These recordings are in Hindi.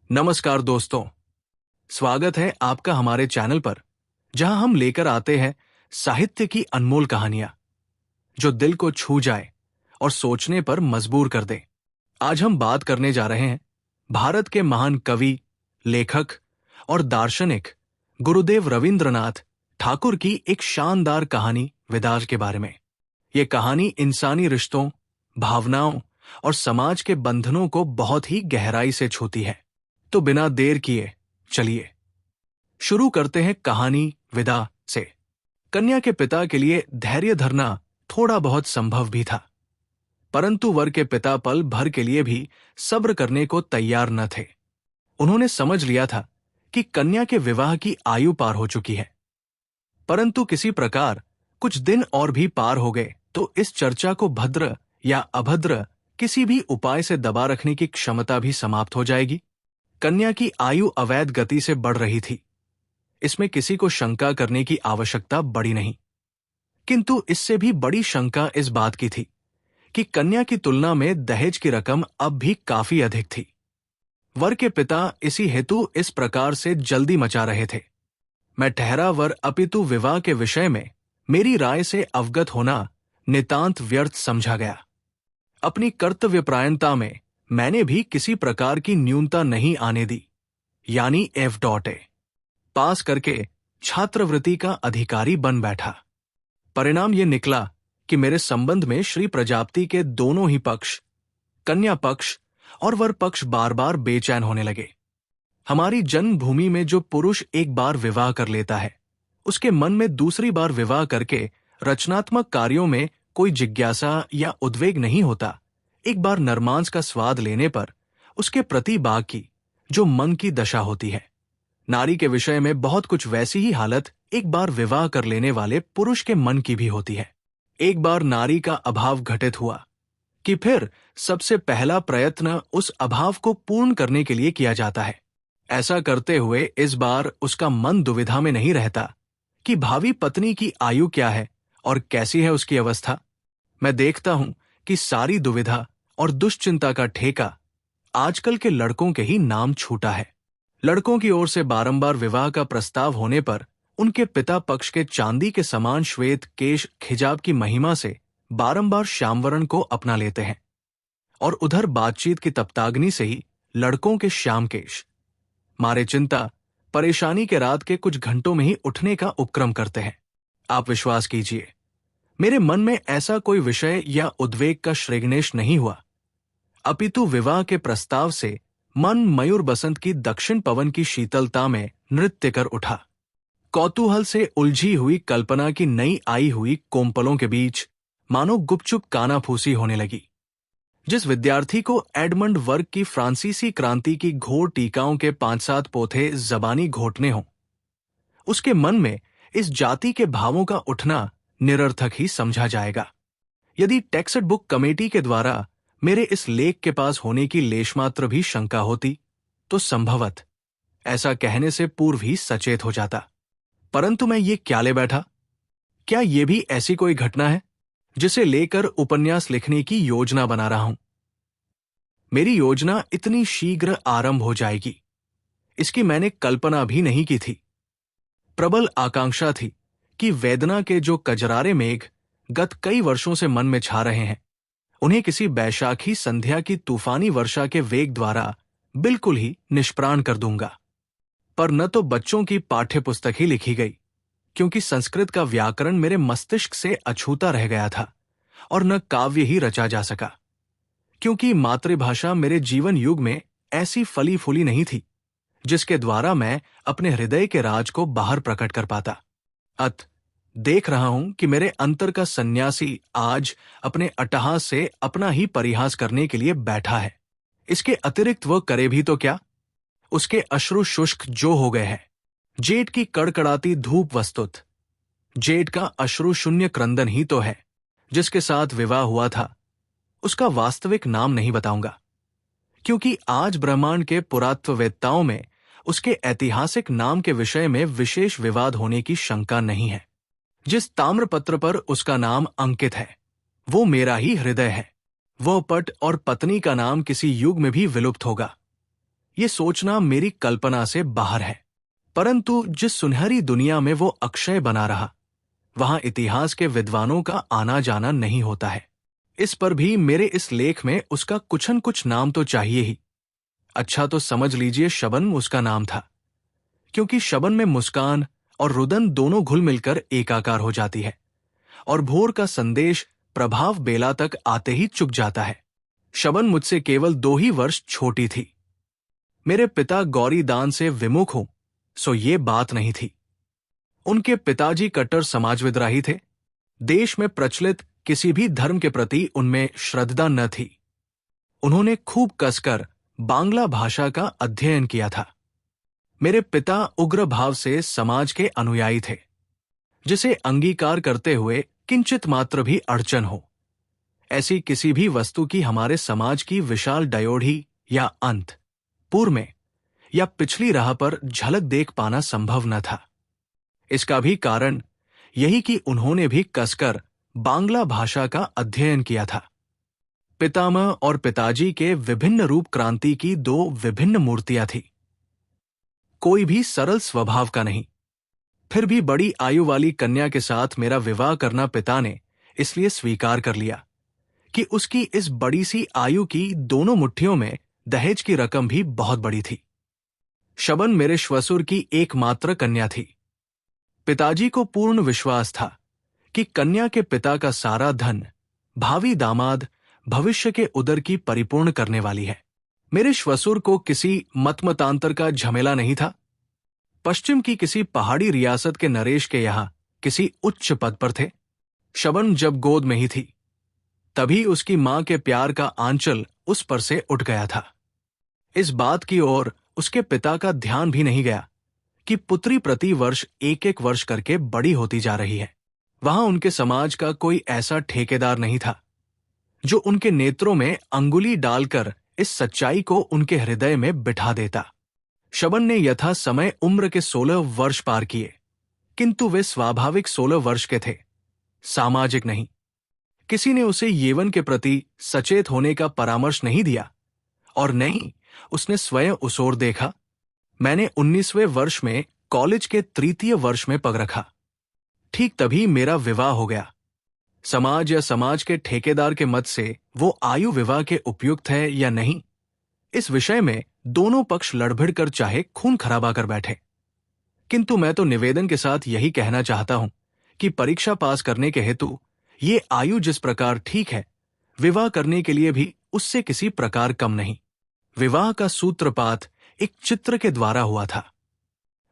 नमस्कार दोस्तों, स्वागत है आपका हमारे चैनल पर, जहां हम लेकर आते हैं साहित्य की अनमोल कहानियां जो दिल को छू जाए और सोचने पर मजबूर कर दे। आज हम बात करने जा रहे हैं भारत के महान कवि, लेखक और दार्शनिक गुरुदेव रविंद्रनाथ ठाकुर की एक शानदार कहानी विदा के बारे में। ये कहानी इंसानी रिश्तों, भावनाओं और समाज के बंधनों को बहुत ही गहराई से छूती है। तो बिना देर किए चलिए शुरू करते हैं कहानी विदा से। कन्या के पिता के लिए धैर्य धरना थोड़ा बहुत संभव भी था, परंतु वर के पिता पल भर के लिए भी सब्र करने को तैयार न थे। उन्होंने समझ लिया था कि कन्या के विवाह की आयु पार हो चुकी है, परंतु किसी प्रकार कुछ दिन और भी पार हो गए तो इस चर्चा को भद्र या अभद्र किसी भी उपाय से दबा रखने की क्षमता भी समाप्त हो जाएगी। कन्या की आयु अवैध गति से बढ़ रही थी, इसमें किसी को शंका करने की आवश्यकता बड़ी नहीं। किंतु इससे भी बड़ी शंका इस बात की थी कि कन्या की तुलना में दहेज की रकम अब भी काफी अधिक थी। वर के पिता इसी हेतु इस प्रकार से जल्दी मचा रहे थे। मैं ठहरा वर अपितु विवाह के विषय में मेरी राय से अवगत होना नितांत व्यर्थ समझा गया। अपनी कर्तव्यपरायणता में मैंने भी किसी प्रकार की न्यूनता नहीं आने दी, यानी F.A पास करके छात्रवृत्ति का अधिकारी बन बैठा। परिणाम यह निकला कि मेरे संबंध में श्री प्रजापति के दोनों ही पक्ष, कन्या पक्ष और वर पक्ष, बार बार बेचैन होने लगे। हमारी जन्मभूमि में जो पुरुष एक बार विवाह कर लेता है, उसके मन में दूसरी बार विवाह करके रचनात्मक कार्यों में कोई जिज्ञासा या उद्वेग नहीं होता। एक बार नरमांस का स्वाद लेने पर उसके प्रति बाघ की जो मन की दशा होती है, नारी के विषय में बहुत कुछ वैसी ही हालत एक बार विवाह कर लेने वाले पुरुष के मन की भी होती है। एक बार नारी का अभाव घटित हुआ कि फिर सबसे पहला प्रयत्न उस अभाव को पूर्ण करने के लिए किया जाता है। ऐसा करते हुए इस बार उसका मन दुविधा में नहीं रहता कि भावी पत्नी की आयु क्या है और कैसी है उसकी अवस्था। मैं देखता हूं कि सारी दुविधा और दुश्चिंता का ठेका आजकल के लड़कों के ही नाम छूटा है। लड़कों की ओर से बारंबार विवाह का प्रस्ताव होने पर उनके पिता पक्ष के चांदी के समान श्वेत केश खिजाब की महिमा से बारंबार श्यामवरण को अपना लेते हैं, और उधर बातचीत की तप्ताग्नि से ही लड़कों के श्याम केश मारे चिंता परेशानी के रात के कुछ घंटों में ही उठने का उपक्रम करते हैं। आप विश्वास कीजिए, मेरे मन में ऐसा कोई विषय या उद्वेग का श्रेगनेश नहीं हुआ, अपितु विवाह के प्रस्ताव से मन मयूर बसंत की दक्षिण पवन की शीतलता में नृत्य कर उठा। कौतूहल से उलझी हुई कल्पना की नई आई हुई कोमपलों के बीच मानो गुपचुप कानाफूसी होने लगी। जिस विद्यार्थी को एडमंड वर्ग की फ्रांसीसी क्रांति की घोर टीकाओं के 5-7 पोथे जबानी घोटने हों, उसके मन में इस जाति के भावों का उठना निरर्थक ही समझा जाएगा। यदि टेक्स्ट बुक कमेटी के द्वारा मेरे इस लेख के पास होने की लेशमात्र भी शंका होती तो संभवत ऐसा कहने से पूर्व ही सचेत हो जाता, परंतु मैं ये क्या ले बैठा। क्या ये भी ऐसी कोई घटना है जिसे लेकर उपन्यास लिखने की योजना बना रहा हूं? मेरी योजना इतनी शीघ्र आरंभ हो जाएगी, इसकी मैंने कल्पना भी नहीं की थी। प्रबल आकांक्षा थी कि वेदना के जो कजरारे मेघ गत कई वर्षों से मन में छा रहे हैं, उन्हें किसी बैशाखी संध्या की तूफानी वर्षा के वेग द्वारा बिल्कुल ही निष्प्राण कर दूंगा। पर न तो बच्चों की पाठ्य पुस्तक ही लिखी गई, क्योंकि संस्कृत का व्याकरण मेरे मस्तिष्क से अछूता रह गया था, और न काव्य ही रचा जा सका, क्योंकि मातृभाषा मेरे जीवन युग में ऐसी फली फूली नहीं थी जिसके द्वारा मैं अपने हृदय के राज को बाहर प्रकट कर पाता। देख रहा हूं कि मेरे अंतर का सन्यासी आज अपने अट्टहास से अपना ही परिहास करने के लिए बैठा है। इसके अतिरिक्त वह करे भी तो क्या? उसके अश्रु शुष्क जो हो गए हैं, जेठ की कड़कड़ाती धूप वस्तुत जेठ का अश्रु शून्य क्रंदन ही तो है जिसके साथ विवाह हुआ था। उसका वास्तविक नाम नहीं बताऊंगा, क्योंकि आज ब्रह्मांड के पुरातत्ववेत्ताओं में उसके ऐतिहासिक नाम के विषय में विशेष विवाद होने की शंका नहीं है। जिस ताम्रपत्र पर उसका नाम अंकित है वो मेरा ही हृदय है। वह पट और पत्नी का नाम किसी युग में भी विलुप्त होगा। ये सोचना मेरी कल्पना से बाहर है। परंतु जिस सुनहरी दुनिया में वो अक्षय बना रहा, वहां इतिहास के विद्वानों का आना जाना नहीं होता है। इस पर भी मेरे इस लेख में उसका कुछ न कुछ नाम तो चाहिए ही। अच्छा तो समझ लीजिए शबनम उसका नाम था, क्योंकि शबन में मुस्कान और रुदन दोनों घुल मिलकर एकाकार हो जाती है और भोर का संदेश प्रभाव बेला तक आते ही चुक जाता है। शबन मुझसे केवल 2 ही वर्ष छोटी थी। मेरे पिता गौरी दान से विमुख हों, सो ये बात नहीं थी। उनके पिताजी कट्टर समाजविद्रोही थे। देश में प्रचलित किसी भी धर्म के प्रति उनमें श्रद्धा न थी। उन्होंने खूब कसकर बांग्ला भाषा का अध्ययन किया था। मेरे पिता उग्र भाव से समाज के अनुयायी थे, जिसे अंगीकार करते हुए किंचित मात्र भी अड़चन हो, ऐसी किसी भी वस्तु की हमारे समाज की विशाल डयोढ़ी या अंत, पूर्व में या पिछली राह पर झलक देख पाना संभव न था। इसका भी कारण यही कि उन्होंने भी कसकर बांग्ला भाषा का अध्ययन किया था। पितामह और पिताजी के विभिन्न रूप क्रांति की 2 विभिन्न मूर्तियां थी। कोई भी सरल स्वभाव का नहीं। फिर भी बड़ी आयु वाली कन्या के साथ मेरा विवाह करना पिता ने इसलिए स्वीकार कर लिया कि उसकी इस बड़ी सी आयु की दोनों मुट्ठियों में दहेज की रकम भी बहुत बड़ी थी। शबन मेरे श्वसुर की एकमात्र कन्या थी। पिताजी को पूर्ण विश्वास था कि कन्या के पिता का सारा धन भावी दामाद भविष्य के उदर की परिपूर्ण करने वाली है। मेरे श्वसुर को किसी मतमतांतर का झमेला नहीं था। पश्चिम की किसी पहाड़ी रियासत के नरेश के यहां किसी उच्च पद पर थे। शबन जब गोद में ही थी, तभी उसकी मां के प्यार का आंचल उस पर से उठ गया था। इस बात की ओर उसके पिता का ध्यान भी नहीं गया कि पुत्री प्रति वर्ष 1-1 वर्ष करके बड़ी होती जा रही है। वहां उनके समाज का कोई ऐसा ठेकेदार नहीं था जो उनके नेत्रों में अंगुली डालकर इस सच्चाई को उनके हृदय में बिठा देता। शबन ने यथा समय उम्र के 16 वर्ष पार किए, किंतु वे स्वाभाविक 16 वर्ष के थे, सामाजिक नहीं। किसी ने उसे यौवन के प्रति सचेत होने का परामर्श नहीं दिया और नहीं उसने स्वयं उस ओर देखा। मैंने 19वें वर्ष में कॉलेज के 3य वर्ष में पग रखा। ठीक तभी मेरा विवाह हो गया। समाज या समाज के ठेकेदार के मत से वो आयु विवाह के उपयुक्त है या नहीं, इस विषय में दोनों पक्ष लड़भिड़ कर चाहे खून खराबा कर बैठे, किंतु मैं तो निवेदन के साथ यही कहना चाहता हूं कि परीक्षा पास करने के हेतु ये आयु जिस प्रकार ठीक है, विवाह करने के लिए भी उससे किसी प्रकार कम नहीं। विवाह का सूत्रपात एक चित्र के द्वारा हुआ था।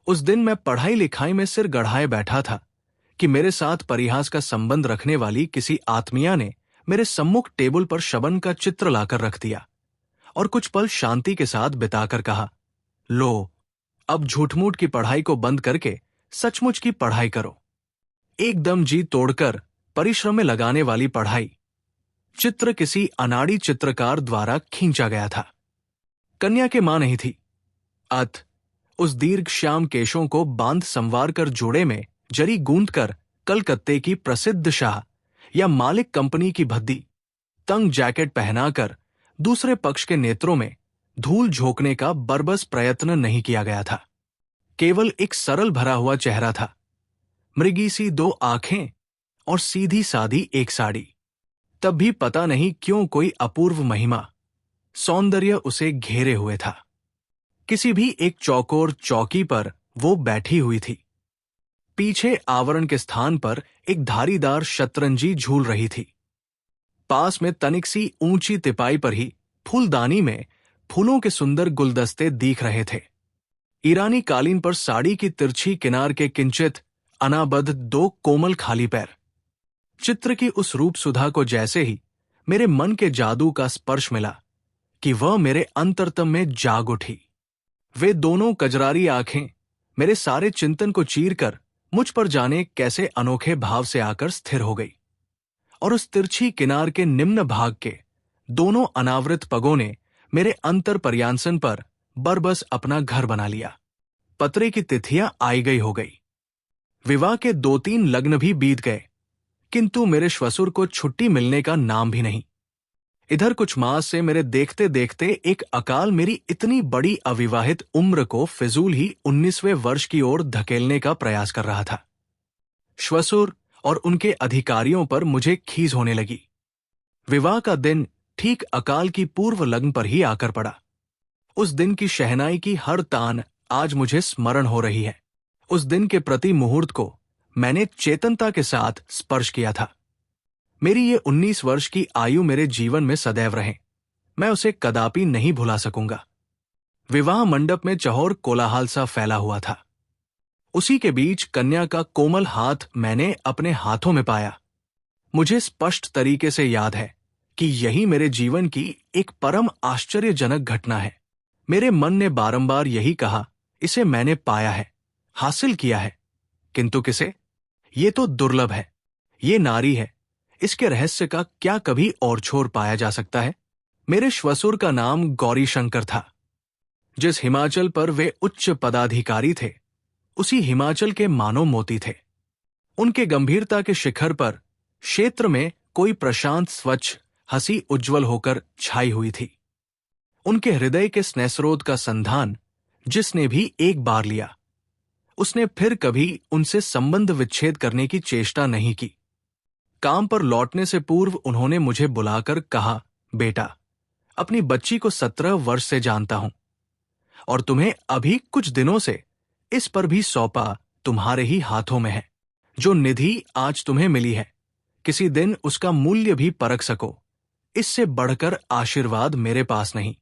उस दिन मैं पढ़ाई लिखाई में सिर गढ़ाए बैठा था कि मेरे साथ परिहास का संबंध रखने वाली किसी आत्मीया ने मेरे सम्मुख टेबल पर शबन का चित्र लाकर रख दिया और कुछ पल शांति के साथ बिताकर कहा, लो, अब झूठमूठ की पढ़ाई को बंद करके सचमुच की पढ़ाई करो। एकदम जी तोड़कर परिश्रम में लगाने वाली पढ़ाई। चित्र किसी अनाड़ी चित्रकार द्वारा खींचा गया था। कन्या के मां नहीं थी। अत उस दीर्घ श्याम केशों को बांध संवार कर जोड़े में जरी गूंथ कर कलकत्ते की प्रसिद्ध शाह या मालिक कंपनी की भद्दी तंग जैकेट पहनाकर दूसरे पक्ष के नेत्रों में धूल झोंकने का बरबस प्रयत्न नहीं किया गया था। केवल एक सरल भरा हुआ चेहरा था, मृगी सी 2 आंखें और सीधी सादी एक साड़ी। तब भी पता नहीं क्यों कोई अपूर्व महिमा, सौंदर्य उसे घेरे हुए था। किसी भी एक चौकोर चौकी पर वो बैठी हुई थी। पीछे आवरण के स्थान पर एक धारीदार शतरंजी झूल रही थी। पास में तनिक सी ऊंची तिपाई पर ही फूलदानी में फूलों के सुंदर गुलदस्ते दिख रहे थे। ईरानी कालीन पर साड़ी की तिरछी किनार के किंचित अनाबद्ध 2 कोमल खाली पैर। चित्र की उस रूप सुधा को जैसे ही मेरे मन के जादू का स्पर्श मिला कि वह मेरे अंतरतम में जाग उठी। वे दोनों कजरारी आंखें मेरे सारे चिंतन को चीरकर मुझ पर जाने कैसे अनोखे भाव से आकर स्थिर हो गई और उस तिरछी किनार के निम्न भाग के दोनों अनावृत पगों ने मेरे अंतर पर्यांसन पर बरबस अपना घर बना लिया। पत्रे की तिथियां आई गई हो गई। विवाह के 2-3 लग्न भी बीत गए, किंतु मेरे श्वसुर को छुट्टी मिलने का नाम भी नहीं। इधर कुछ मास से मेरे देखते देखते एक अकाल मेरी इतनी बड़ी अविवाहित उम्र को फिजूल ही 19वें वर्ष की ओर धकेलने का प्रयास कर रहा था। श्वसुर और उनके अधिकारियों पर मुझे खीज होने लगी। विवाह का दिन ठीक अकाल की पूर्व लग्न पर ही आकर पड़ा। उस दिन की शहनाई की हर तान आज मुझे स्मरण हो रही है। उस दिन के प्रति मुहूर्त को मैंने चेतनता के साथ स्पर्श किया था। मेरी ये 19 वर्ष की आयु मेरे जीवन में सदैव रहे। मैं उसे कदापि नहीं भुला सकूंगा। विवाह मंडप में चौर कोलाहल सा फैला हुआ था। उसी के बीच कन्या का कोमल हाथ मैंने अपने हाथों में पाया। मुझे स्पष्ट तरीके से याद है कि यही मेरे जीवन की एक परम आश्चर्यजनक घटना है। मेरे मन ने बारंबार यही कहा, इसे मैंने पाया है, हासिल किया है। किंतु किसे? ये तो दुर्लभ है। ये नारी है। इसके रहस्य का क्या कभी और छोर पाया जा सकता है? मेरे श्वसुर का नाम गौरी शंकर था। जिस हिमाचल पर वे उच्च पदाधिकारी थे, उसी हिमाचल के मानो मोती थे। उनके गंभीरता के शिखर पर क्षेत्र में कोई प्रशांत स्वच्छ हंसी उज्जवल होकर छाई हुई थी। उनके हृदय के स्नेहस्रोत का संधान जिसने भी एक बार लिया, उसने फिर कभी उनसे संबंध विच्छेद करने की चेष्टा नहीं की। काम पर लौटने से पूर्व उन्होंने मुझे बुलाकर कहा, बेटा, अपनी बच्ची को 17 वर्ष से जानता हूं और तुम्हें अभी कुछ दिनों से इस पर भी सौंपा तुम्हारे ही हाथों में है। जो निधि आज तुम्हें मिली है, किसी दिन उसका मूल्य भी परख सको। इससे बढ़कर आशीर्वाद मेरे पास नहीं।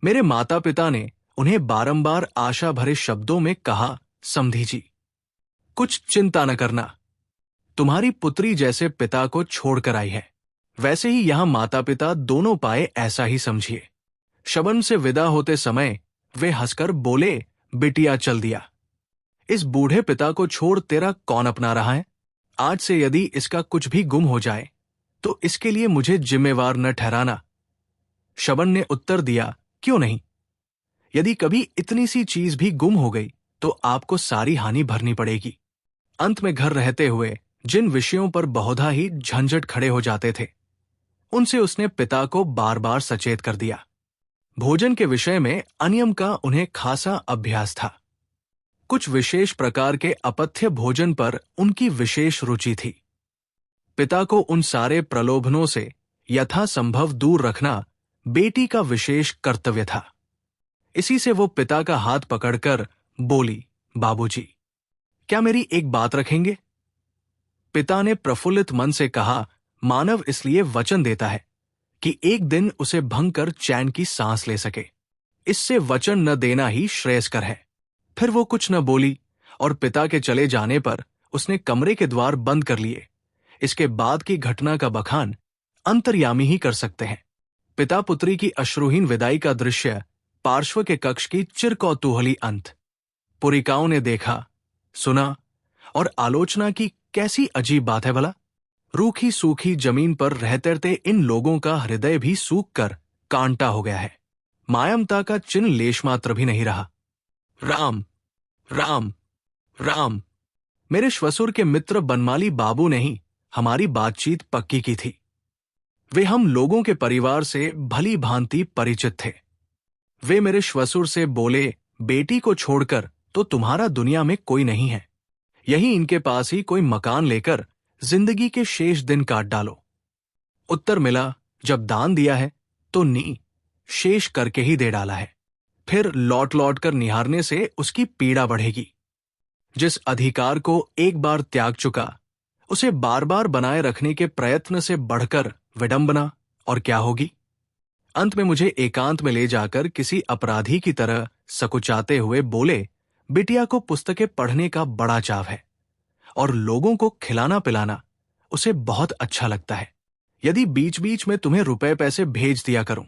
मेरे माता पिता ने उन्हें बारंबार आशा भरे शब्दों में कहा, समधी जी, कुछ चिंता न करना। तुम्हारी पुत्री जैसे पिता को छोड़कर आई है, वैसे ही यहां माता पिता दोनों पाए, ऐसा ही समझिए। शबन से विदा होते समय वे हंसकर बोले, बिटिया चल दिया। इस बूढ़े पिता को छोड़ तेरा कौन अपना रहा है? आज से यदि इसका कुछ भी गुम हो जाए तो इसके लिए मुझे जिम्मेवार न ठहराना। शबन ने उत्तर दिया, क्यों नहीं? यदि कभी इतनी सी चीज भी गुम हो गई तो आपको सारी हानि भरनी पड़ेगी। अंत में घर रहते हुए जिन विषयों पर बहुधा ही झंझट खड़े हो जाते थे, उनसे उसने पिता को बार बार सचेत कर दिया। भोजन के विषय में अनियम का उन्हें खासा अभ्यास था। कुछ विशेष प्रकार के अपथ्य भोजन पर उनकी विशेष रुचि थी। पिता को उन सारे प्रलोभनों से यथासंभव दूर रखना बेटी का विशेष कर्तव्य था। इसी से वो पिता का हाथ पकड़कर बोली, बाबूजी, क्या मेरी एक बात रखेंगे? पिता ने प्रफुल्लित मन से कहा, मानव इसलिए वचन देता है कि एक दिन उसे भंग कर चैन की सांस ले सके। इससे वचन न देना ही श्रेयस्कर है। फिर वो कुछ न बोली और पिता के चले जाने पर उसने कमरे के द्वार बंद कर लिए। इसके बाद की घटना का बखान अंतर्यामी ही कर सकते हैं। पिता पुत्री की अश्रुहीन विदाई का दृश्य पार्श्व के कक्ष की चिरकौतूहली अंत। पुरिकाओं ने देखा, सुना और आलोचना की। कैसी अजीब बात है भला। रूखी सूखी जमीन पर रहते इन लोगों का हृदय भी सूख कर कांटा हो गया है। मायामता का चिन्ह लेश मात्र भी नहीं रहा। राम राम राम। मेरे श्वसुर के मित्र बनमाली बाबू ने ही हमारी बातचीत पक्की की थी। वे हम लोगों के परिवार से भली भांति परिचित थे। वे मेरे श्वसुर से बोले, बेटी को छोड़कर तो तुम्हारा दुनिया में कोई नहीं है। यही इनके पास ही कोई मकान लेकर जिंदगी के शेष दिन काट डालो। उत्तर मिला, जब दान दिया है तो शेष करके ही दे डाला है। फिर लौट लौट कर निहारने से उसकी पीड़ा बढ़ेगी। जिस अधिकार को एक बार त्याग चुका, उसे बार बार बनाए रखने के प्रयत्न से बढ़कर विडंबना और क्या होगी। अंत में मुझे एकांत में ले जाकर किसी अपराधी की तरह सकुचाते हुए बोले, बिटिया को पुस्तकें पढ़ने का बड़ा चाव है और लोगों को खिलाना पिलाना उसे बहुत अच्छा लगता है। यदि बीच बीच में तुम्हें रुपए पैसे भेज दिया करूं,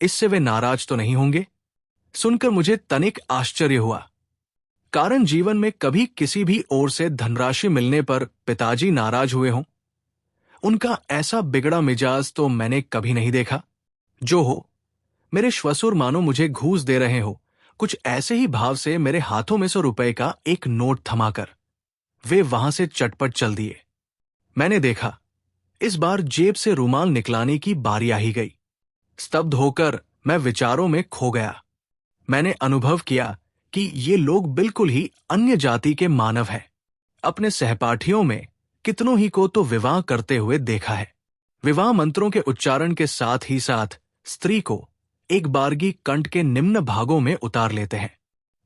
इससे वे नाराज तो नहीं होंगे? सुनकर मुझे तनिक आश्चर्य हुआ, कारण जीवन में कभी किसी भी ओर से धनराशि मिलने पर पिताजी नाराज हुए हों। उनका ऐसा बिगड़ा मिजाज तो मैंने कभी नहीं देखा। जो हो, मेरे श्वसुर मानो मुझे घूस दे रहे हो, कुछ ऐसे ही भाव से मेरे हाथों में 100 रुपए का एक नोट थमाकर वे वहां से चटपट चल दिए। मैंने देखा, इस बार जेब से रुमाल निकलाने की बारी आ ही गई। स्तब्ध होकर मैं विचारों में खो गया। मैंने अनुभव किया कि ये लोग बिल्कुल ही अन्य जाति के मानव हैं। अपने सहपाठियों में कितनों ही को तो विवाह करते हुए देखा है। विवाह मंत्रों के उच्चारण के साथ ही साथ स्त्री को एक बारगी कंठ के निम्न भागों में उतार लेते हैं।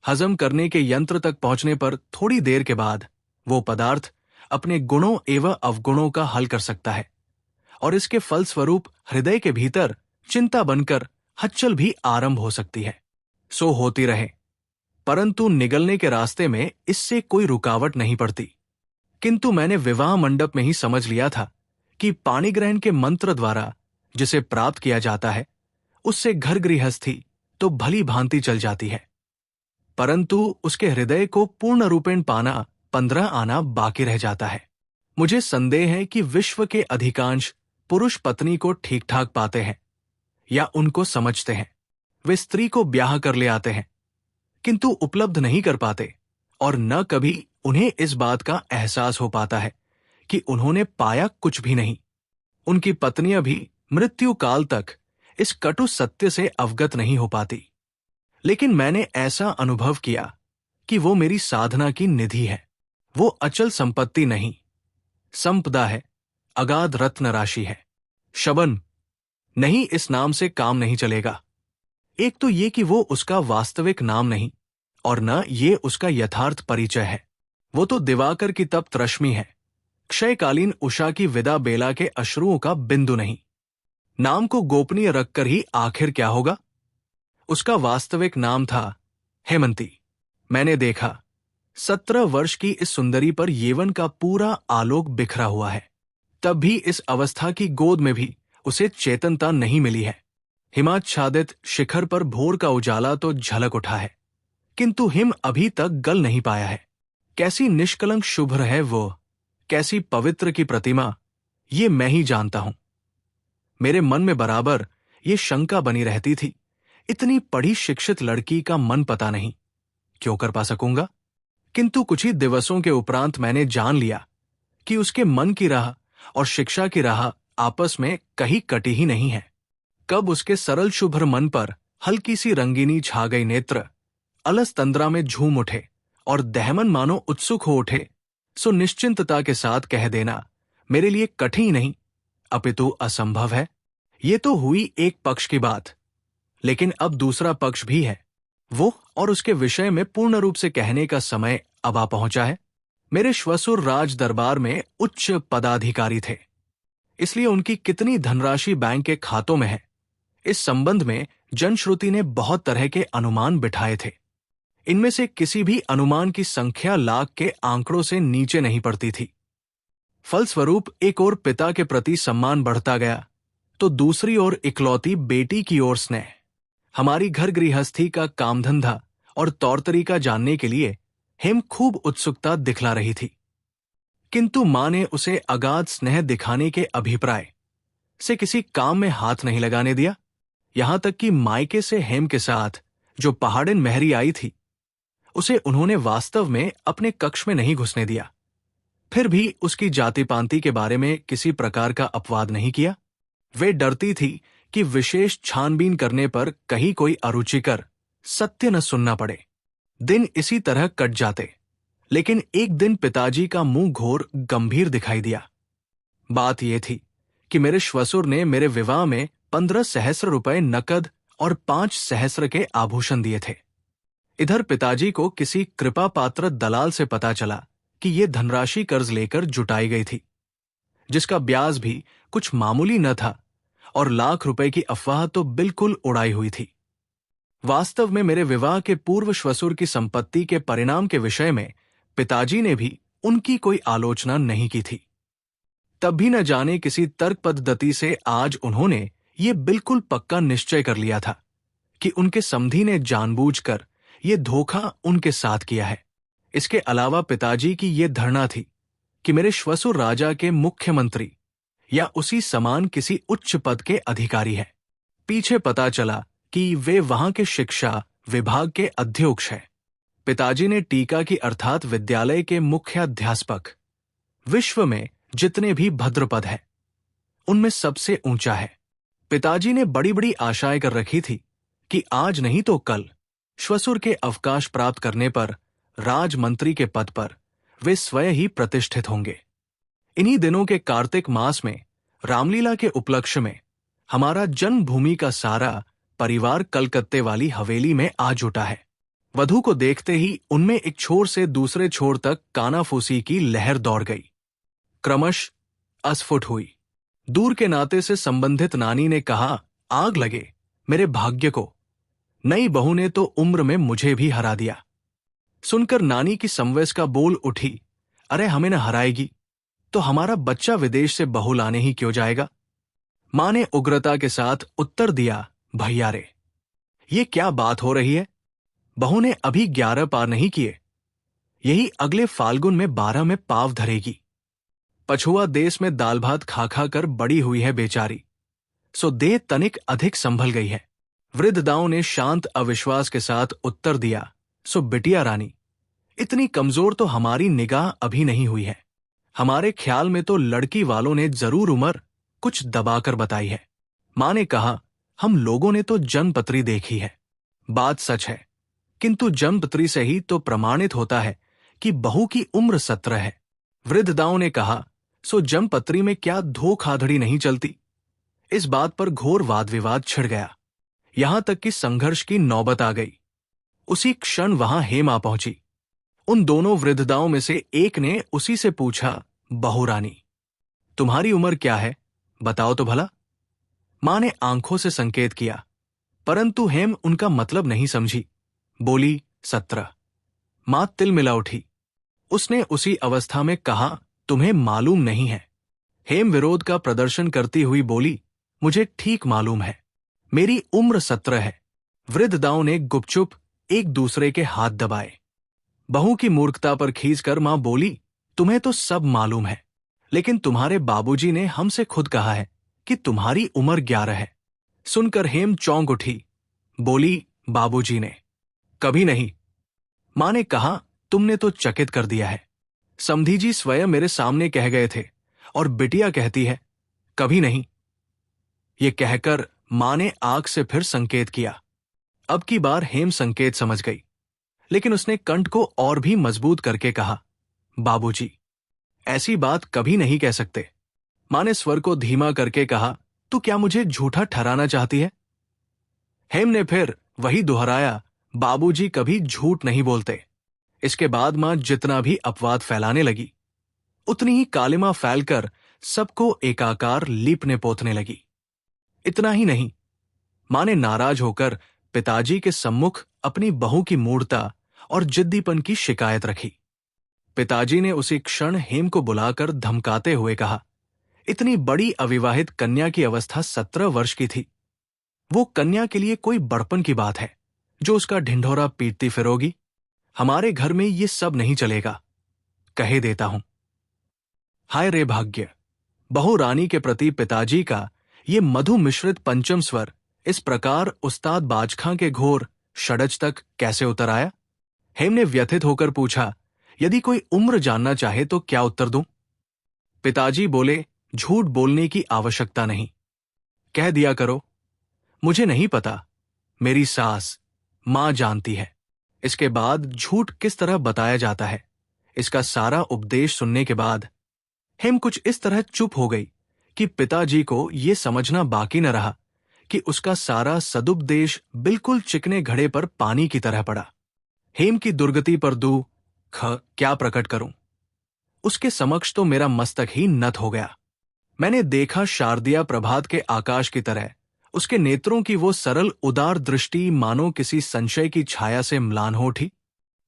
हजम करने के यंत्र तक पहुंचने पर थोड़ी देर के बाद वो पदार्थ अपने गुणों एवं अवगुणों का हल कर सकता है और इसके फलस्वरूप हृदय के भीतर चिंता बनकर हलचल भी आरंभ हो सकती है। सो होती रहे, परंतु निगलने के रास्ते में इससे कोई रुकावट नहीं पड़ती। किंतु मैंने विवाह मंडप में ही समझ लिया था कि पाणी ग्रहण के मंत्र द्वारा जिसे प्राप्त किया जाता है उससे घर गृहस्थी तो भली भांति चल जाती है, परंतु उसके हृदय को पूर्ण रूपेण पाना 15 आना बाकी रह जाता है। मुझे संदेह है कि विश्व के अधिकांश पुरुष पत्नी को ठीक ठाक पाते हैं या उनको समझते हैं। वे स्त्री को ब्याह कर ले आते हैं किंतु उपलब्ध नहीं कर पाते और न कभी उन्हें इस बात का एहसास हो पाता है कि उन्होंने पाया कुछ भी नहीं। उनकी पत्नियां भी मृत्यु काल तक इस कटु सत्य से अवगत नहीं हो पाती। लेकिन मैंने ऐसा अनुभव किया कि वो मेरी साधना की निधि है। वो अचल संपत्ति नहीं, संपदा है, अगाध रत्न राशि है। शबन नहीं, इस नाम से काम नहीं चलेगा। एक तो ये कि वो उसका वास्तविक नाम नहीं और न ये उसका यथार्थ परिचय है। वो तो दिवाकर की तप्त रश्मि है, क्षयकालीन उषा की विदा बेला के अश्रुओं का बिंदु नहीं। नाम को गोपनीय रखकर ही आखिर क्या होगा? उसका वास्तविक नाम था हेमंती। मैंने देखा 17 वर्ष की इस सुंदरी पर यौवन का पूरा आलोक बिखरा हुआ है। तब भी इस अवस्था की गोद में भी उसे चेतनता नहीं मिली है। हिमाच्छादित शिखर पर भोर का उजाला तो झलक उठा है, किंतु हिम अभी तक गल नहीं पाया है। कैसी निष्कलंक शुभ्र है वो, कैसी पवित्र की प्रतिमा, ये मैं ही जानता हूं। मेरे मन में बराबर ये शंका बनी रहती थी, इतनी पढ़ी शिक्षित लड़की का मन पता नहीं क्यों कर पा सकूंगा। किंतु कुछ ही दिवसों के उपरांत मैंने जान लिया कि उसके मन की राह और शिक्षा की राह आपस में कहीं कटी ही नहीं है। कब उसके सरल शुभ्र मन पर हल्की सी रंगीनी छा गई नेत्र अलस तंद्रा में झूम उठे और दहमन मानो उत्सुक हो उठे, सो निश्चिंतता के साथ कह देना मेरे लिए कठिन नहीं अपितु असंभव है। ये तो हुई एक पक्ष की बात, लेकिन अब दूसरा पक्ष भी है। वो और उसके विषय में पूर्ण रूप से कहने का समय अब आ पहुंचा है। मेरे श्वसुर राज दरबार में उच्च पदाधिकारी थे, इसलिए उनकी कितनी धनराशि बैंक के खातों में है, इस संबंध में जनश्रुति ने बहुत तरह के अनुमान बिठाए थे। इनमें से किसी भी अनुमान की संख्या लाख के आंकड़ों से नीचे नहीं पड़ती थी। फलस्वरूप एक ओर पिता के प्रति सम्मान बढ़ता गया तो दूसरी ओर इकलौती बेटी की ओर स्नेह। हमारी घर गृहस्थी का कामधंधा और तौर तरीका जानने के लिए हिम खूब उत्सुकता दिखला रही थी, किंतु मां ने उसे अगाध स्नेह दिखाने के अभिप्राय से किसी काम में हाथ नहीं लगाने दिया। यहां तक कि मायके से हेम के साथ जो पहाड़िन महरी आई थी उसे उन्होंने वास्तव में अपने कक्ष में नहीं घुसने दिया। फिर भी उसकी जाति पांति के बारे में किसी प्रकार का अपवाद नहीं किया। वे डरती थी कि विशेष छानबीन करने पर कहीं कोई अरुचिकर सत्य न सुनना पड़े। दिन इसी तरह कट जाते, लेकिन एक दिन पिताजी का मुंह घोर गंभीर दिखाई दिया। बात यह थी कि मेरे श्वसुर ने मेरे विवाह में 15 सहस्र रुपए नकद और 5 सहस्र के आभूषण दिए थे। इधर पिताजी को किसी कृपा पात्र दलाल से पता चला कि यह धनराशि कर्ज लेकर जुटाई गई थी, जिसका ब्याज भी कुछ मामूली न था और लाख रुपए की अफवाह तो बिल्कुल उड़ाई हुई थी। वास्तव में मेरे विवाह के पूर्व श्वसुर की संपत्ति के परिणाम के विषय में पिताजी ने भी उनकी कोई आलोचना नहीं की थी। तब भी न जाने किसी तर्क पद्धति से आज उन्होंने ये बिल्कुल पक्का निश्चय कर लिया था कि उनके समधी ने जानबूझकर ये धोखा उनके साथ किया है। इसके अलावा पिताजी की ये धारणा थी कि मेरे श्वसुर राजा के मुख्यमंत्री या उसी समान किसी उच्च पद के अधिकारी हैं। पीछे पता चला कि वे वहां के शिक्षा विभाग के अध्यक्ष हैं। पिताजी ने टीका की अर्थात विद्यालय के मुख्याध्यापक, विश्व में जितने भी भद्र पद हैं उनमें सबसे ऊंचा है। पिताजी ने बड़ी बड़ी आशाएं कर रखी थी कि आज नहीं तो कल श्वसुर के अवकाश प्राप्त करने पर राजमंत्री के पद पर वे स्वयं ही प्रतिष्ठित होंगे। इन्हीं दिनों के कार्तिक मास में रामलीला के उपलक्ष्य में हमारा जन्मभूमि का सारा परिवार कलकत्ते वाली हवेली में आ जुटा है। वधू को देखते ही उनमें एक छोर से दूसरे छोर तक कानाफूसी की लहर दौड़ गई, क्रमश अस्फुट हुई। दूर के नाते से संबंधित नानी ने कहा, आग लगे मेरे भाग्य को, नई बहू ने तो उम्र में मुझे भी हरा दिया। सुनकर नानी की समवयस्का बोल उठी, अरे हमें न हराएगी तो हमारा बच्चा विदेश से बहू लाने ही क्यों जाएगा। मां ने उग्रता के साथ उत्तर दिया, भैया रे, ये क्या बात हो रही है। बहू ने अभी 11 पार नहीं किए, यही अगले फाल्गुन में 12 में पाव धरेगी। पछुआ देश में दाल भात खा खा कर बड़ी हुई है बेचारी, सो देह तनिक अधिक संभल गई है। वृद्धदाओं ने शांत अविश्वास के साथ उत्तर दिया, सो बिटिया रानी, इतनी कमजोर तो हमारी निगाह अभी नहीं हुई है। हमारे ख्याल में तो लड़की वालों ने जरूर उम्र कुछ दबाकर बताई है। मां ने कहा, हम लोगों ने तो जन्मपत्री देखी है, बात सच है, किंतु जन्मपत्री से ही तो प्रमाणित होता है कि बहू की उम्र 17 है। वृद्धदाओं ने कहा, सो जन्मपत्री में क्या धोखाधड़ी नहीं चलती। इस बात पर घोर वाद विवाद छिड़ गया, यहां तक कि संघर्ष की नौबत आ गई। उसी क्षण वहां हेम आ पहुंची। उन दोनों वृद्धदाओं में से एक ने उसी से पूछा, बहू रानी, तुम्हारी उम्र क्या है, बताओ तो भला। मां ने आंखों से संकेत किया, परंतु हेम उनका मतलब नहीं समझी। बोली, 17। मां तिलमिला उठी। उसने उसी अवस्था में कहा, तुम्हें मालूम नहीं है। हेम विरोध का प्रदर्शन करती हुई बोली, मुझे ठीक मालूम है, मेरी उम्र 17 है। वृद्धदाओं ने गुपचुप एक दूसरे के हाथ दबाए। बहू की मूर्खता पर खींचकर मां बोली, तुम्हें तो सब मालूम है, लेकिन तुम्हारे बाबूजी ने हमसे खुद कहा है कि तुम्हारी उम्र 11 है। सुनकर हेम चौंक उठी, बोली, बाबूजी ने कभी नहीं। मां ने कहा, तुमने तो चकित कर दिया है। समधी जी स्वयं मेरे सामने कह गए थे और बिटिया कहती है कभी नहीं। ये कहकर मां ने आंख से फिर संकेत किया। अब की बार हेम संकेत समझ गई, लेकिन उसने कंठ को और भी मजबूत करके कहा, बाबूजी, ऐसी बात कभी नहीं कह सकते। मां ने स्वर को धीमा करके कहा, तू क्या मुझे झूठा ठहराना चाहती है। हेम ने फिर वही दोहराया, बाबूजी कभी झूठ नहीं बोलते। इसके बाद मां जितना भी अपवाद फैलाने लगी, उतनी ही कालिमा फैलकर सबको एकाकार लीपने पोतने लगी। इतना ही नहीं, मां ने नाराज होकर पिताजी के सम्मुख अपनी बहू की मूढ़ता और जिद्दीपन की शिकायत रखी। पिताजी ने उसी क्षण हेम को बुलाकर धमकाते हुए कहा, इतनी बड़ी अविवाहित कन्या की अवस्था 17 वर्ष की थी। वो कन्या के लिए कोई बड़पन की बात है जो उसका ढिंढोरा पीटती फिरोगी। हमारे घर में ये सब नहीं चलेगा, कहे देता हूं। हाय रे भाग्य, बहू रानी के प्रति पिताजी का ये मधु मिश्रित पंचम स्वर इस प्रकार उस्ताद बाजखां के घोर षड्ज तक कैसे उतर आया। हेम ने व्यथित होकर पूछा, यदि कोई उम्र जानना चाहे तो क्या उत्तर दूं। पिताजी बोले, झूठ बोलने की आवश्यकता नहीं, कह दिया करो, मुझे नहीं पता, मेरी सास मां जानती है। इसके बाद झूठ किस तरह बताया जाता है, इसका सारा उपदेश सुनने के बाद हेम कुछ इस तरह चुप हो गई कि पिताजी को यह समझना बाकी न रहा कि उसका सारा सदुपदेश बिल्कुल चिकने घड़े पर पानी की तरह पड़ा। हेम की दुर्गति पर क्या प्रकट करूं, उसके समक्ष तो मेरा मस्तक ही नत हो गया। मैंने देखा शारदिया प्रभात के आकाश की तरह उसके नेत्रों की वो सरल उदार दृष्टि मानो किसी संशय की छाया से म्लान हो उठी।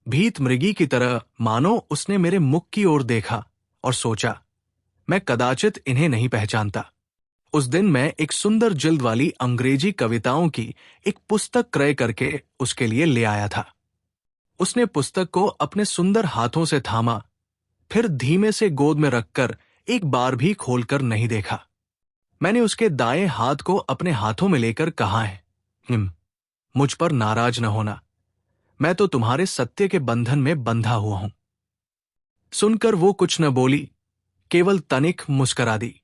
भीत मृगी की तरह मानो उसने मेरे मुख की ओर देखा और सोचा, मैं कदाचित इन्हें नहीं पहचानता। उस दिन मैं एक सुंदर जिल्द वाली अंग्रेजी कविताओं की एक पुस्तक क्रय करके उसके लिए ले आया था। उसने पुस्तक को अपने सुंदर हाथों से थामा, फिर धीमे से गोद में रखकर एक बार भी खोलकर नहीं देखा। मैंने उसके दाएं हाथ को अपने हाथों में लेकर कहा है, मुझ पर नाराज न होना, मैं तो तुम्हारे सत्य के बंधन में बंधा हुआ हूं। सुनकर वो कुछ न बोली, केवल तनिक मुस्करा दी।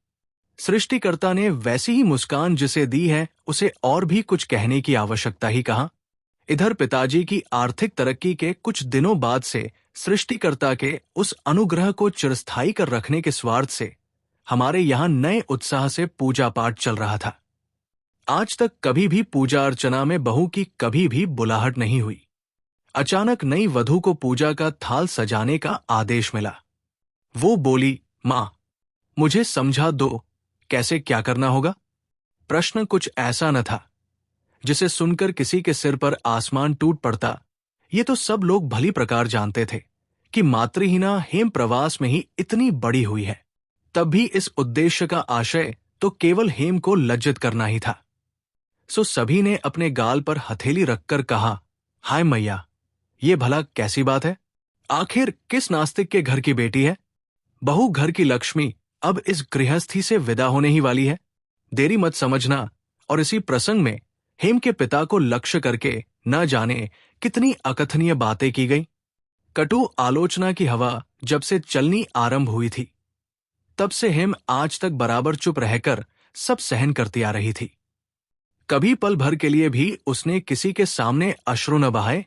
सृष्टिकर्ता ने वैसी ही मुस्कान जिसे दी है उसे और भी कुछ कहने की आवश्यकता ही कहाँ। इधर पिताजी की आर्थिक तरक्की के कुछ दिनों बाद से सृष्टिकर्ता के उस अनुग्रह को चिरस्थायी कर रखने के स्वार्थ से हमारे यहाँ नए उत्साह से पूजा पाठ चल रहा था। आज तक कभी भी पूजा अर्चना में बहू की कभी भी बुलाहट नहीं हुई। अचानक नई वधू को पूजा का थाल सजाने का आदेश मिला। वो बोली, मां, मुझे समझा दो, कैसे क्या करना होगा। प्रश्न कुछ ऐसा न था जिसे सुनकर किसी के सिर पर आसमान टूट पड़ता। ये तो सब लोग भली प्रकार जानते थे कि मातृहीना हेम प्रवास में ही इतनी बड़ी हुई है। तब भी इस उद्देश्य का आशय तो केवल हेम को लज्जित करना ही था। सो सभी ने अपने गाल पर हथेली रखकर कहा, हाय मैया, ये भला कैसी बात है। आखिर किस नास्तिक के घर की बेटी है। बहू घर की लक्ष्मी अब इस गृहस्थी से विदा होने ही वाली है। देरी मत समझना। और इसी प्रसंग में हेम के पिता को लक्ष्य करके न जाने कितनी अकथनीय बातें की गई। कटु आलोचना की हवा जब से चलनी आरंभ हुई थी, तब से हेम आज तक बराबर चुप रहकर सब सहन करती आ रही थी। कभी पल भर के लिए भी उसने किसी के सामने अश्रु न बहाए,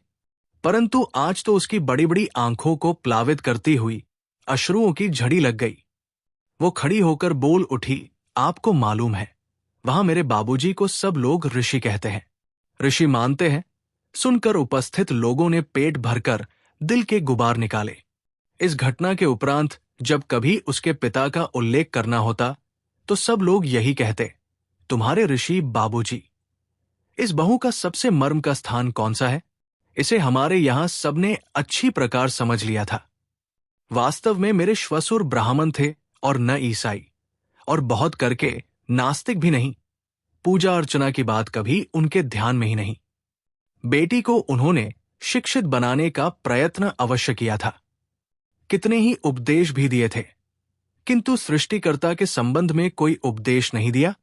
परंतु आज तो उसकी बड़ी बड़ी आंखों को प्लावित करती हुई अश्रुओं की झड़ी लग गई। वो खड़ी होकर बोल उठी, आपको मालूम है, वहां मेरे बाबूजी को सब लोग ऋषि कहते हैं, ऋषि मानते हैं। सुनकर उपस्थित लोगों ने पेट भरकर दिल के गुबार निकाले। इस घटना के उपरांत जब कभी उसके पिता का उल्लेख करना होता तो सब लोग यही कहते, तुम्हारे ऋषि बाबूजी। इस बहू का सबसे मर्म का स्थान कौन सा है, इसे हमारे यहां सबने अच्छी प्रकार समझ लिया था। वास्तव में मेरे श्वसुर ब्राह्मण थे और न ईसाई, और बहुत करके नास्तिक भी नहीं। पूजा अर्चना की बात कभी उनके ध्यान में ही नहीं। बेटी को उन्होंने शिक्षित बनाने का प्रयत्न अवश्य किया था, कितने ही उपदेश भी दिए थे, किंतु सृष्टिकर्ता के संबंध में कोई उपदेश नहीं दिया।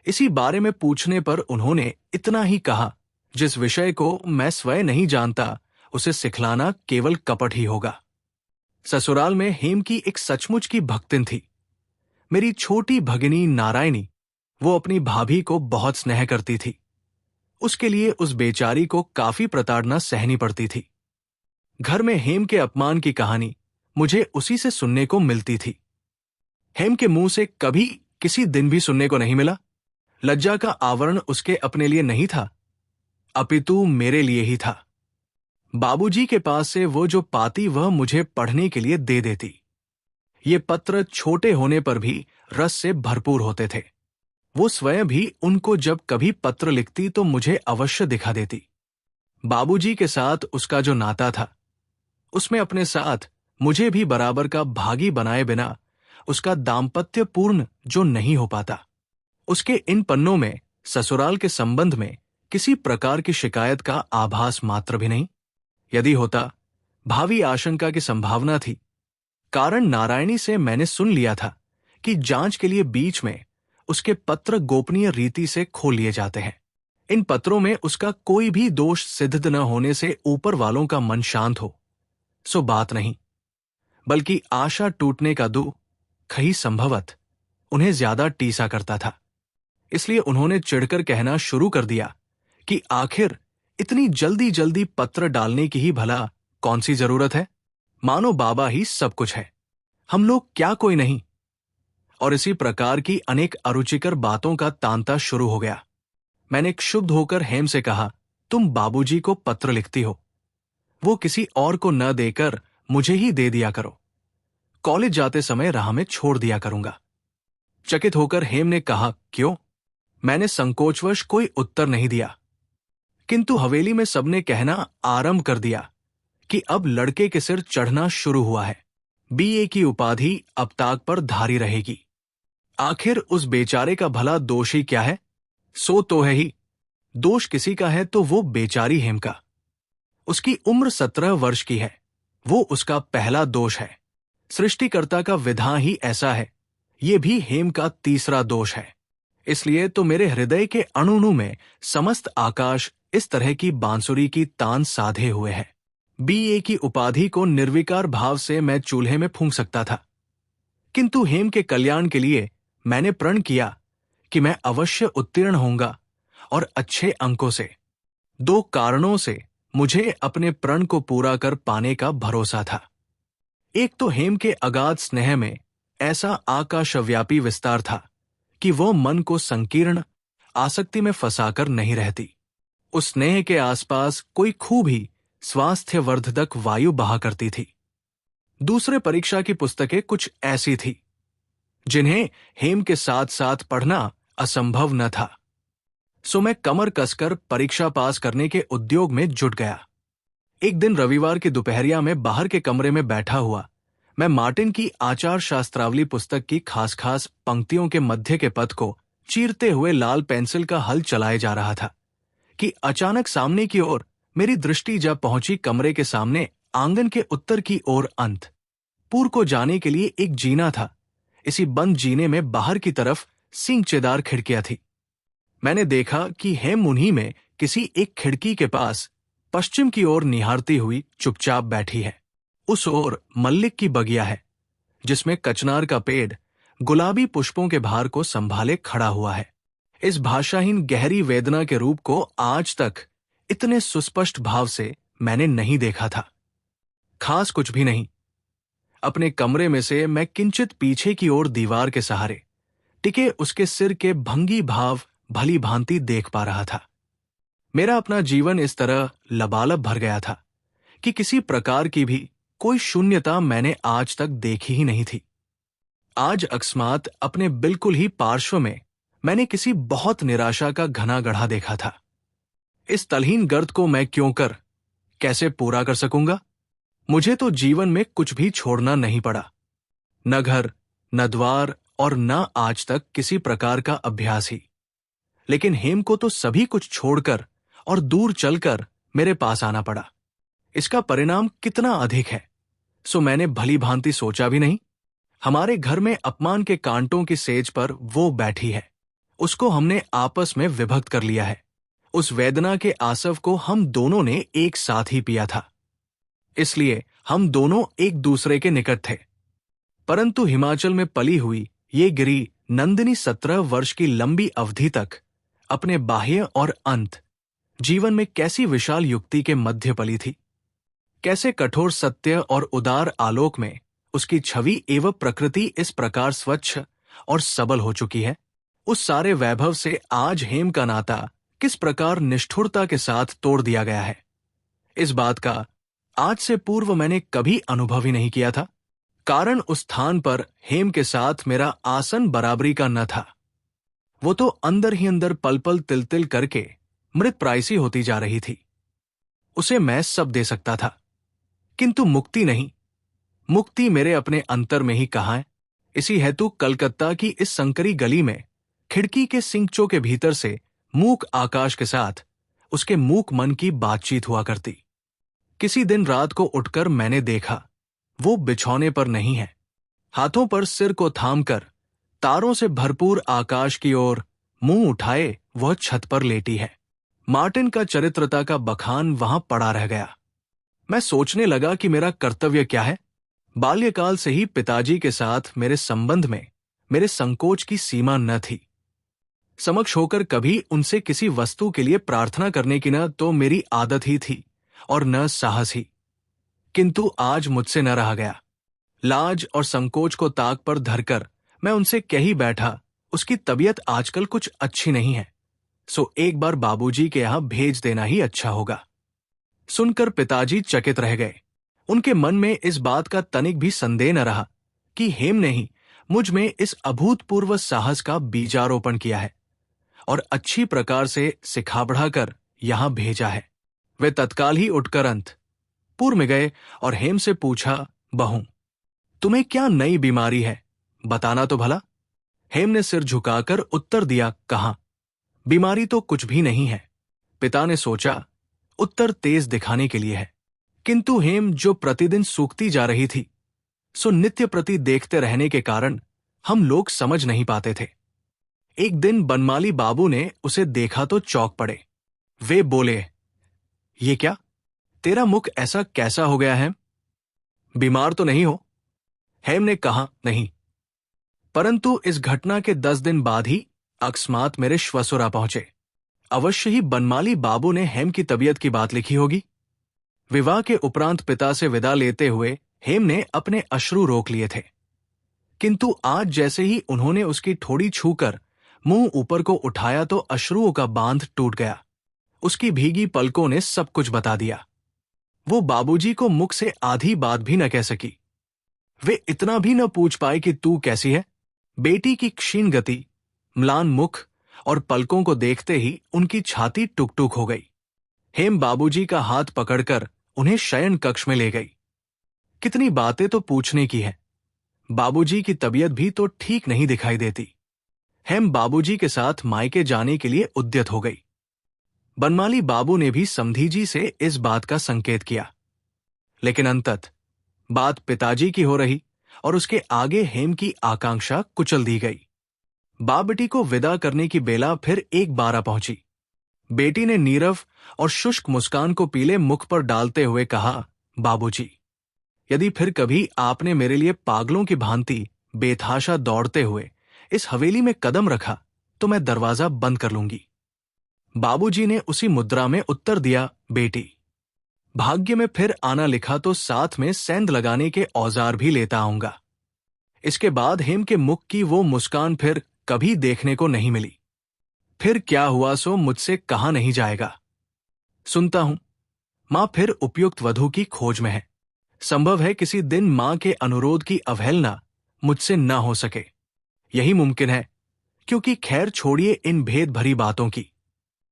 इसी बारे में पूछने पर उन्होंने इतना ही कहा, जिस विषय को मैं स्वयं नहीं जानता उसे सिखलाना केवल कपट ही होगा। ससुराल में हेम की एक सचमुच की भक्तिन थी, मेरी छोटी भगिनी नारायणी। वो अपनी भाभी को बहुत स्नेह करती थी। उसके लिए उस बेचारी को काफी प्रताड़ना सहनी पड़ती थी। घर में हेम के अपमान की कहानी मुझे उसी से सुनने को मिलती थी। हेम के मुंह से कभी किसी दिन भी सुनने को नहीं मिला। लज्जा का आवरण उसके अपने लिए नहीं था, अपितु मेरे लिए ही था। बाबूजी के पास से वो जो पाती वह मुझे पढ़ने के लिए दे देती। ये पत्र छोटे होने पर भी रस से भरपूर होते थे। वो स्वयं भी उनको जब कभी पत्र लिखती तो मुझे अवश्य दिखा देती। बाबूजी के साथ उसका जो नाता था, उसमें अपने साथ मुझे भी बराबर का भागी बनाए बिना उसका दाम्पत्य पूर्ण जो नहीं हो पाता। उसके इन पन्नों में ससुराल के संबंध में किसी प्रकार की शिकायत का आभास मात्र भी नहीं। यदि होता, भावी आशंका की संभावना थी। कारण नारायणी से मैंने सुन लिया था कि जांच के लिए बीच में उसके पत्र गोपनीय रीति से खोल लिए जाते हैं। इन पत्रों में उसका कोई भी दोष सिद्ध न होने से ऊपर वालों का मन शांत हो, सो बात नहीं, बल्कि आशा टूटने का दुख ही संभवत उन्हें ज्यादा टीसा करता था। इसलिए उन्होंने चिढ़कर कहना शुरू कर दिया कि आखिर इतनी जल्दी जल्दी पत्र डालने की ही भला कौन सी जरूरत है, मानो बाबा ही सब कुछ है, हम लोग क्या कोई नहीं। और इसी प्रकार की अनेक अरुचिकर बातों का तांता शुरू हो गया। मैंने क्षुब्ध होकर हेम से कहा, तुम बाबूजी को पत्र लिखती हो, वो किसी और को न देकर मुझे ही दे दिया करो, कॉलेज जाते समय राह में छोड़ दिया करूंगा। चकित होकर हेम ने कहा, क्यों? मैंने संकोचवश कोई उत्तर नहीं दिया, किंतु हवेली में सबने कहना आरंभ कर दिया कि अब लड़के के सिर चढ़ना शुरू हुआ है, बीए की उपाधि अब ताक पर धारी रहेगी। आखिर उस बेचारे का भला दोष ही क्या है? सो तो है ही, दोष किसी का है तो वो बेचारी हेम का। उसकी उम्र 17 वर्ष की है, वो उसका पहला दोष है। सृष्टिकर्ता का विधान ही ऐसा है, ये भी हेम का तीसरा दोष है। इसलिए तो मेरे हृदय के अणुअणु में समस्त आकाश इस तरह की बांसुरी की तान साधे हुए है। बीए की उपाधि को निर्विकार भाव से मैं चूल्हे में फूंक सकता था, किंतु हेम के कल्याण के लिए मैंने प्रण किया कि मैं अवश्य उत्तीर्ण होऊंगा और अच्छे अंकों से। 2 कारणों से मुझे अपने प्रण को पूरा कर पाने का भरोसा था। एक तो हेम के अगाध स्नेह में ऐसा आकाशव्यापी विस्तार था कि वो मन को संकीर्ण आसक्ति में फंसाकर नहीं रहती। उस स्नेह के आसपास कोई खूब ही स्वास्थ्यवर्धक वायु बहा करती थी। दूसरे, परीक्षा की पुस्तकें कुछ ऐसी थी जिन्हें हेम के साथ साथ पढ़ना असंभव न था। सो मैं कमर कसकर परीक्षा पास करने के उद्योग में जुट गया। एक दिन रविवार की दोपहरिया में बाहर के कमरे में बैठा हुआ मैं मार्टिन की आचार शास्त्रावली पुस्तक की खास खास पंक्तियों के मध्य के पद को चीरते हुए लाल पेंसिल का हल चलाए जा रहा था कि अचानक सामने की ओर मेरी दृष्टि जा पहुंची कमरे के सामने आंगन के उत्तर की ओर अंत पूर्व को जाने के लिए एक जीना था। इसी बंद जीने में बाहर की तरफ सींगचेदार खिड़कियां थी। मैंने देखा कि हेम उन्हीं में किसी एक खिड़की के पास पश्चिम की ओर निहारती हुई चुपचाप बैठी है। उस ओर मल्लिक की बगिया है जिसमें कचनार का पेड़ गुलाबी पुष्पों के भार को संभाले खड़ा हुआ है। इस भाषाहीन गहरी वेदना के रूप को आज तक इतने सुस्पष्ट भाव से मैंने नहीं देखा था। खास कुछ भी नहीं। अपने कमरे में से मैं किंचित पीछे की ओर दीवार के सहारे टिके उसके सिर के भंगी भाव भली भांति देख पा रहा था। मेरा अपना जीवन इस तरह लबालब भर गया था कि किसी प्रकार की भी कोई शून्यता मैंने आज तक देखी ही नहीं थी। आज अकस्मात अपने बिल्कुल ही पार्श्व में मैंने किसी बहुत निराशा का घना गढ़ा देखा था। इस तलहीन गर्त को मैं क्यों कर कैसे पूरा कर सकूंगा? मुझे तो जीवन में कुछ भी छोड़ना नहीं पड़ा, न घर, न द्वार और न आज तक किसी प्रकार का अभ्यास ही। लेकिन हेम को तो सभी कुछ छोड़कर और दूर चलकर मेरे पास आना पड़ा। इसका परिणाम कितना अधिक है सो मैंने भली भांति सोचा भी नहीं। हमारे घर में अपमान के कांटों की सेज पर वो बैठी है। उसको हमने आपस में विभक्त कर लिया है। उस वेदना के आसव को हम दोनों ने एक साथ ही पिया था, इसलिए हम दोनों एक दूसरे के निकट थे। परंतु हिमाचल में पली हुई ये गिरी नंदिनी 17 वर्ष की लंबी अवधि तक अपने बाह्य और अंत जीवन में कैसी विशाल युक्ति के मध्य पली थी। कैसे कठोर सत्य और उदार आलोक में उसकी छवि एवं प्रकृति इस प्रकार स्वच्छ और सबल हो चुकी है। उस सारे वैभव से आज हेम का नाता किस प्रकार निष्ठुरता के साथ तोड़ दिया गया है, इस बात का आज से पूर्व मैंने कभी अनुभव ही नहीं किया था। कारण उस स्थान पर हेम के साथ मेरा आसन बराबरी का न था। वो तो अंदर ही अंदर पल पल तिल तिल करके मृत प्रायसी होती जा रही थी। उसे मैं सब दे सकता था, किंतु मुक्ति नहीं। मुक्ति मेरे अपने अंतर में ही कहाँ है। इसी हेतु कलकत्ता की इस संकरी गली में खिड़की के सिंकचों के भीतर से मूक आकाश के साथ उसके मूक मन की बातचीत हुआ करती। किसी दिन रात को उठकर मैंने देखा वो बिछौने पर नहीं है। हाथों पर सिर को थामकर तारों से भरपूर आकाश की ओर मुंह उठाए वह छत पर लेटी है। मार्टिन का चरित्रता का बखान वहां पड़ा रह गया। मैं सोचने लगा कि मेरा कर्तव्य क्या है। बाल्यकाल से ही पिताजी के साथ मेरे संबंध में मेरे संकोच की सीमा न थी। समक्ष होकर कभी उनसे किसी वस्तु के लिए प्रार्थना करने की न तो मेरी आदत ही थी और न साहस ही। किंतु आज मुझसे न रहा गया। लाज और संकोच को ताक पर धरकर मैं उनसे कह ही बैठा, उसकी तबीयत आजकल कुछ अच्छी नहीं है, सो एक बार बाबूजी के यहां भेज देना ही अच्छा होगा। सुनकर पिताजी चकित रह गए। उनके मन में इस बात का तनिक भी संदेह न रहा कि हेम ने ही मुझ में इस अभूतपूर्व साहस का बीजारोपण किया है और अच्छी प्रकार से सिखा बढ़ाकर यहां भेजा है। वे तत्काल ही उठकर अंतपुर में गए और हेम से पूछा, बहू, तुम्हें क्या नई बीमारी है, बताना तो भला। हेम ने सिर झुकाकर उत्तर दिया, कहाँ, बीमारी तो कुछ भी नहीं है। पिता ने सोचा उत्तर तेज दिखाने के लिए है, किंतु हेम जो प्रतिदिन सूखती जा रही थी सो नित्य प्रति देखते रहने के कारण हम लोग समझ नहीं पाते थे। एक दिन बनमाली बाबू ने उसे देखा तो चौंक पड़े। वे बोले, ये क्या, तेरा मुख ऐसा कैसा हो गया है? बीमार तो नहीं हो? हेम ने कहा, नहीं। परंतु इस घटना के 10 दिन बाद ही अकस्मात मेरे श्वसुरा पहुंचे। अवश्य ही बनमाली बाबू ने हेम की तबीयत की बात लिखी होगी। विवाह के उपरांत पिता से विदा लेते हुए हेम ने अपने अश्रु रोक लिए थे, किंतु आज जैसे ही उन्होंने उसकी ठोड़ी छूकर मुंह ऊपर को उठाया तो अश्रुओं का बांध टूट गया। उसकी भीगी पलकों ने सब कुछ बता दिया। वो बाबूजी को मुख से आधी बात भी न कह सकी। वे इतना भी न पूछ पाए कि तू कैसी है। बेटी की क्षीण गति, म्लान मुख और पलकों को देखते ही उनकी छाती टुक टुक हो गई। हेम बाबूजी का हाथ पकड़कर उन्हें शयन कक्ष में ले गई। कितनी बातें तो पूछने की है। बाबूजी की तबीयत भी तो ठीक नहीं दिखाई देती। हेम बाबूजी के साथ मायके जाने के लिए उद्यत हो गई। बनमाली बाबू ने भी समधीजी से इस बात का संकेत किया, लेकिन अंततः बात पिताजी की हो रही और उसके आगे हेम की आकांक्षा कुचल दी गई। बाप बेटी को विदा करने की बेला फिर एक बार आ पहुंची। बेटी ने नीरव और शुष्क मुस्कान को पीले मुख पर डालते हुए कहा, बाबूजी, यदि फिर कभी आपने मेरे लिए पागलों की भांति बेतहाशा दौड़ते हुए इस हवेली में कदम रखा तो मैं दरवाजा बंद कर लूंगी। बाबूजी ने उसी मुद्रा में उत्तर दिया, बेटी, भाग्य में फिर आना लिखा तो साथ में सेंध लगाने के औजार भी लेता आऊंगा। इसके बाद हेम के मुख की वो मुस्कान फिर कभी देखने को नहीं मिली। फिर क्या हुआ सो मुझसे कहा नहीं जाएगा। सुनता हूं मां फिर उपयुक्त वधू की खोज में है। संभव है किसी दिन मां के अनुरोध की अवहेलना मुझसे न हो सके। यही मुमकिन है, क्योंकि खैर छोड़िए इन भेद भरी बातों की।